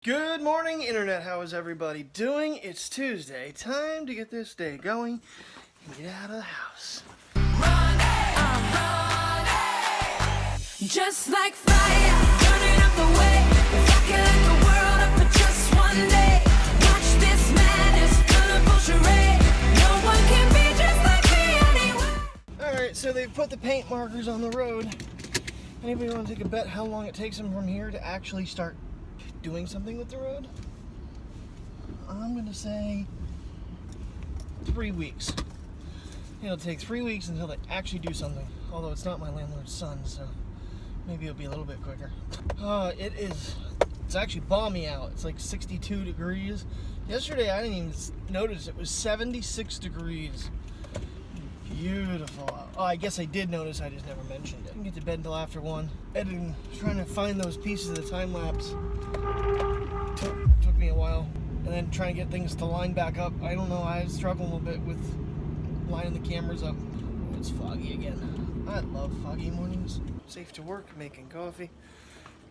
Good morning, Internet. How is everybody doing? It's Tuesday. Time to get this day going and get out of the house. I'm running, just like fire, burning up the way. If I could light the world up for just one day, watch this madness, colorful charade. No one can be just like me anyway. Alright, so they've put the paint markers on the road. Anybody want to take a bet how long it takes them from here to actually start doing something with the road? I'm gonna say 3 weeks. It'll take 3 weeks until they actually do something. Although it's not my landlord's son, so maybe it'll be a little bit quicker. It's actually balmy out. It's like 62 degrees. Yesterday I didn't even notice it was 76 degrees. Beautiful. Oh, I guess I did notice, I just never mentioned it. I didn't get to bed until after 1. Editing, trying to find those pieces of the time lapse took me a while. And then trying to get things to line back up. I don't know, I struggle a little bit with lining the cameras up. Oh, it's foggy again. I love foggy mornings. Safe to work, making coffee.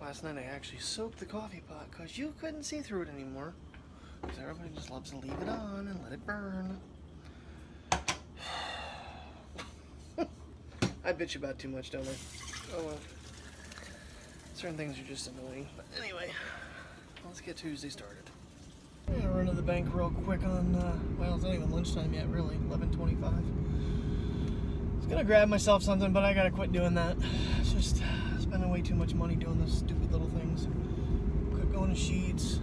Last night I actually soaked the coffee pot because you couldn't see through it anymore. Because everybody just loves to leave it on and let it burn. I bitch about too much, don't I? Oh well. Certain things are just annoying. But anyway, let's get Tuesday started. I'm gonna run to the bank real quick on, well, it's not even lunchtime yet, really. 11:25. I was gonna grab myself something, but I gotta quit doing that. It's just spending way too much money doing those stupid little things. Quit going to Sheets.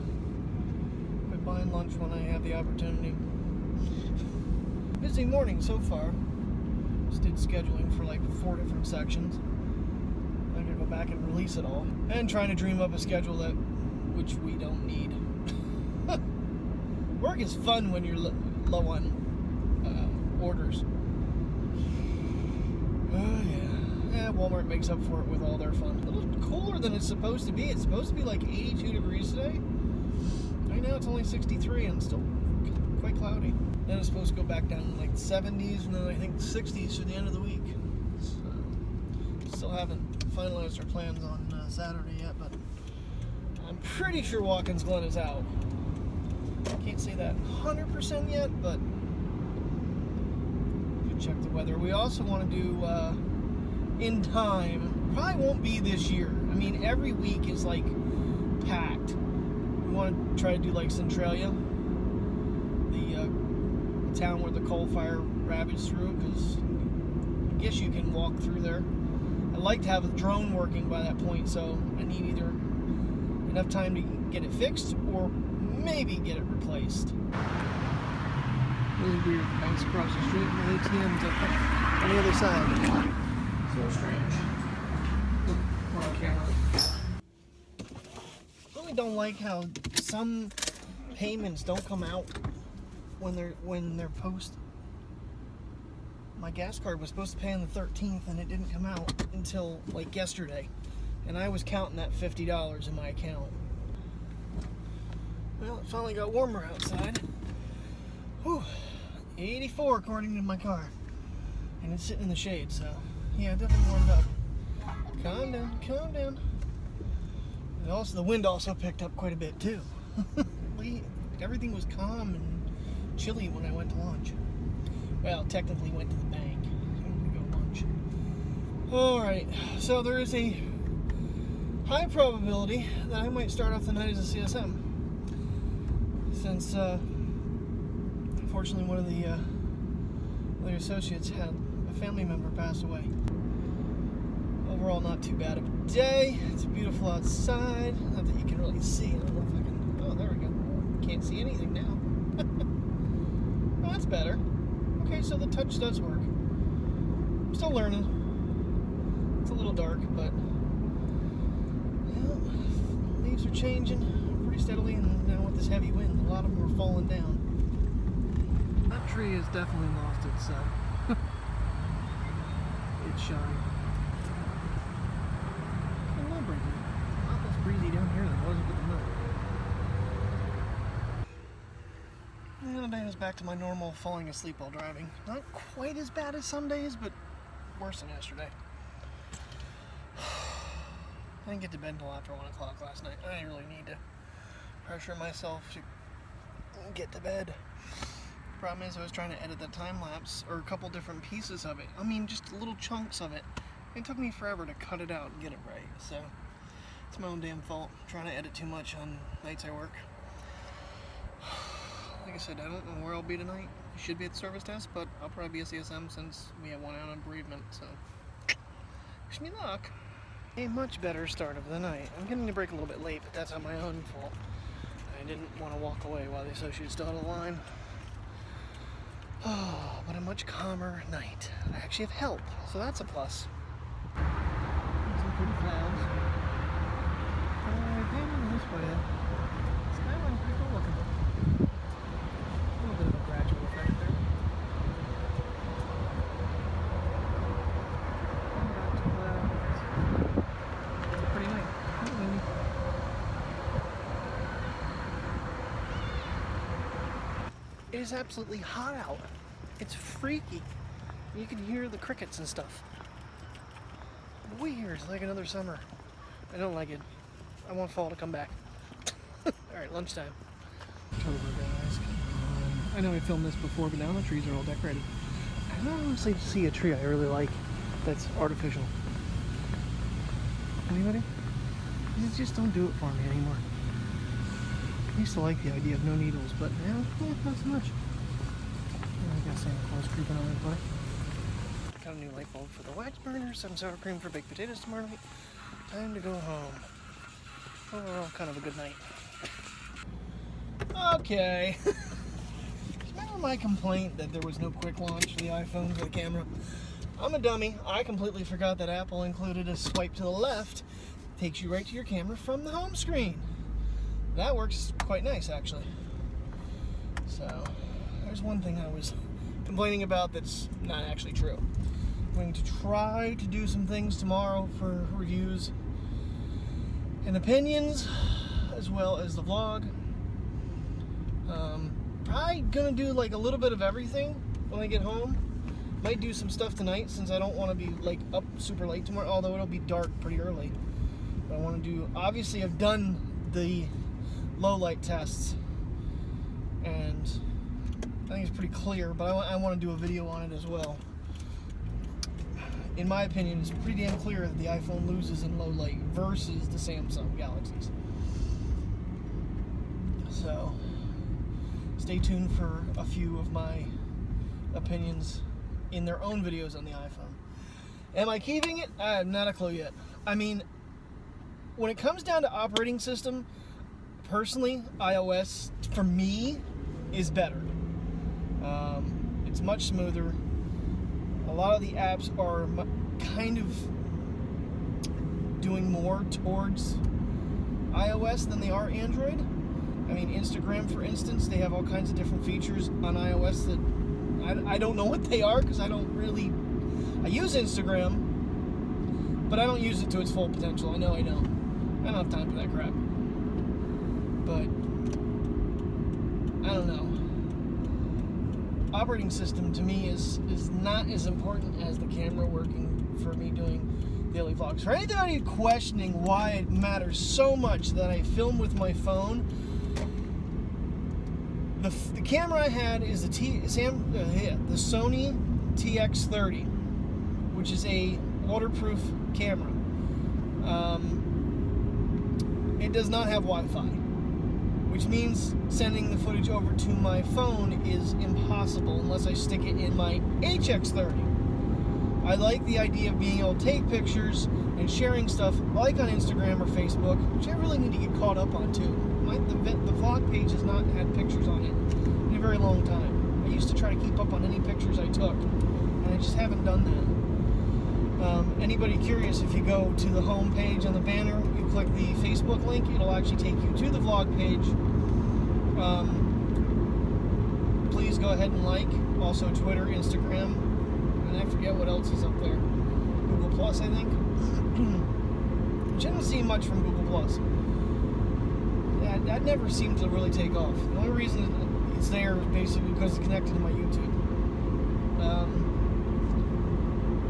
Quit buying lunch when I have the opportunity. Busy morning so far. Just did scheduling for like 4 different sections. I'm gonna go back and release it all. And trying to dream up a schedule which we don't need. Work is fun when you're low on orders. Oh yeah. Walmart makes up for it with all their fun. A little cooler than it's supposed to be. It's supposed to be like 82 degrees today. Right now it's only 63 and still quite cloudy. Then it's supposed to go back down to like the 70s and then I think the 60s for the end of the week. So, still haven't finalized our plans on Saturday yet, but I'm pretty sure Watkins Glen is out. Can't say that 100% yet, but could check the weather. We also want to do in time. Probably won't be this year. I mean, every week is like packed. We want to try to do like Centralia, the town where the coal fire ravaged through, because I guess you can walk through there. I'd like to have a drone working by that point, so I need either enough time to get it fixed or maybe get it replaced. Really weird. Banks across the street and the ATM's up on the other side. So strange. We're on camera. I really don't like how some payments don't come out when they're posted. My gas card was supposed to pay on the 13th and it didn't come out until like yesterday. And I was counting that $50 in my account. Well, it finally got warmer outside. Whew. 84 according to my car. And it's sitting in the shade, so yeah, definitely warmed up. Calm down, calm down. And also the wind also picked up quite a bit too. Everything was calm and chilly when I went to lunch. Well, technically went to the bank. I'm gonna go lunch. Alright, so there is a high probability that I might start off the night as a CSM. Since, unfortunately, one of the associates had a family member pass away. Overall, not too bad of a day. It's beautiful outside. Not that you can really see. I don't know if I can. Oh, there we go. Can't see anything now. Well, that's better. Okay, so the touch does work. I'm still learning. It's a little dark, but well, leaves are changing pretty steadily, and now with this heavy wind, a lot of them are falling down. That tree has definitely lost its its shine. It's a little breezy. Not less breezy down here than it was with the moon. And today I was back to my normal falling asleep while driving. Not quite as bad as some days, but worse than yesterday. I didn't get to bed until after 1 o'clock last night. I really need to pressure myself to get to bed. Problem is, I was trying to edit the time lapse, or a couple different pieces of it. I mean, just little chunks of it. It took me forever to cut it out and get it right, so it's my own damn fault. I'm trying to edit too much on nights I work. Like I said, I don't know where I'll be tonight. I should be at the service desk, but I'll probably be at CSM since we have one out on bereavement, so wish me luck. A much better start of the night. I'm getting to break a little bit late, but that's on my own fault. I didn't want to walk away while the associates still had a line. Oh, but a much calmer night. I actually have help, so that's a plus. Some pretty clouds. This way. Skyline's pretty cool looking. A little bit of a gradual effect there. Back to clouds. It's a pretty night. It is absolutely hot out. It's freaky. You can hear the crickets and stuff. Weird, like another summer. I don't like it. I want fall to come back. Alright, lunchtime. October, guys. I know I filmed this before, but now the trees are all decorated. I don't honestly see a tree I really like that's artificial. Anybody? You just don't do it for me anymore. I used to like the idea of no needles, but now, not so much. I got Santa Claus creeping on everybody. Got a new light bulb for the wax burner, some sour cream for baked potatoes tomorrow night. Time to go home. Overall, kind of a good night. Okay. Remember my complaint that there was no quick launch for the iPhone for the camera? I'm a dummy. I completely forgot that Apple included a swipe to the left. Takes you right to your camera from the home screen. That works quite nice, actually. So, there's one thing I was complaining about that's not actually true. I'm going to try to do some things tomorrow for reviews and opinions, as well as the vlog. Probably gonna do like a little bit of everything when I get home. Might do some stuff tonight since I don't want to be like up super late tomorrow, although it'll be dark pretty early. But I want to do, obviously I've done the low light tests and I think it's pretty clear, but I want to do a video on it as well. In my opinion, it's pretty damn clear that the iPhone loses in low light versus the Samsung Galaxies. So, stay tuned for a few of my opinions in their own videos on the iPhone. Am I keeping it? I have not a clue yet. I mean, when it comes down to operating system, personally, iOS, for me, is better. It's much smoother. A lot of the apps are kind of doing more towards iOS than they are Android. I mean, Instagram, for instance, they have all kinds of different features on iOS that I don't know what they are because I use Instagram, but I don't use it to its full potential. I know I don't. I don't have time for that crap. But, I don't know. Operating system to me is not as important as the camera working for me doing daily vlogs. For anybody questioning why it matters so much that I film with my phone, the camera I had is the Sony TX30, which is a waterproof camera. It does not have Wi-Fi, which means sending the footage over to my phone is impossible unless I stick it in my HX30. I like the idea of being able to take pictures and sharing stuff like on Instagram or Facebook, which I really need to get caught up on too. The vlog page has not had pictures on it in a very long time. I used to try to keep up on any pictures I took, and I just haven't done that. Anybody curious, if you go to the home page on the banner, you click the Facebook link, it'll actually take you to the vlog page. Please go ahead and like. Also Twitter, Instagram, and I forget what else is up there. Google Plus, I think. Which I didn't see much from Google Plus. That never seemed to really take off. The only reason it's there is basically because it's connected to my YouTube.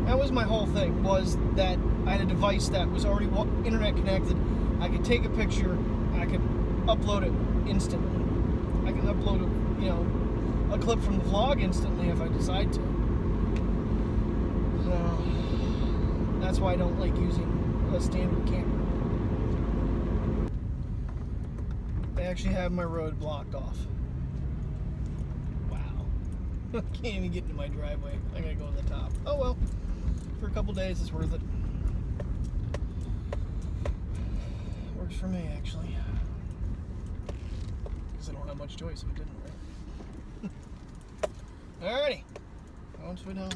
That was my whole thing, was that I had a device that was already internet connected. I could take a picture, I could upload it instantly. I can upload a clip from the vlog instantly if I decide to. So that's why I don't like using a standard camera. They actually have my road blocked off. Wow. I can't even get into my driveway. I gotta go to the top. Oh well. For a couple days it's worth it. Works for me actually. Because I don't have much choice if it didn't, right? Alrighty. On to it home.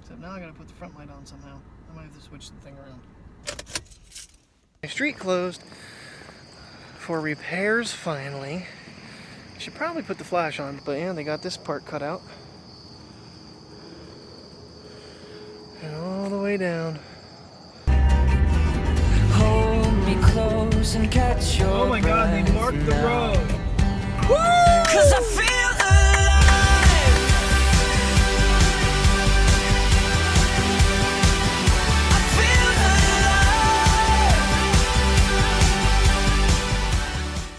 Except now I gotta put the front light on somehow. I might have to switch the thing around. Street closed for repairs finally. Should probably put the flash on, but yeah, they got this part cut out. And all the way down. Hold me close and catch your Oh my god, they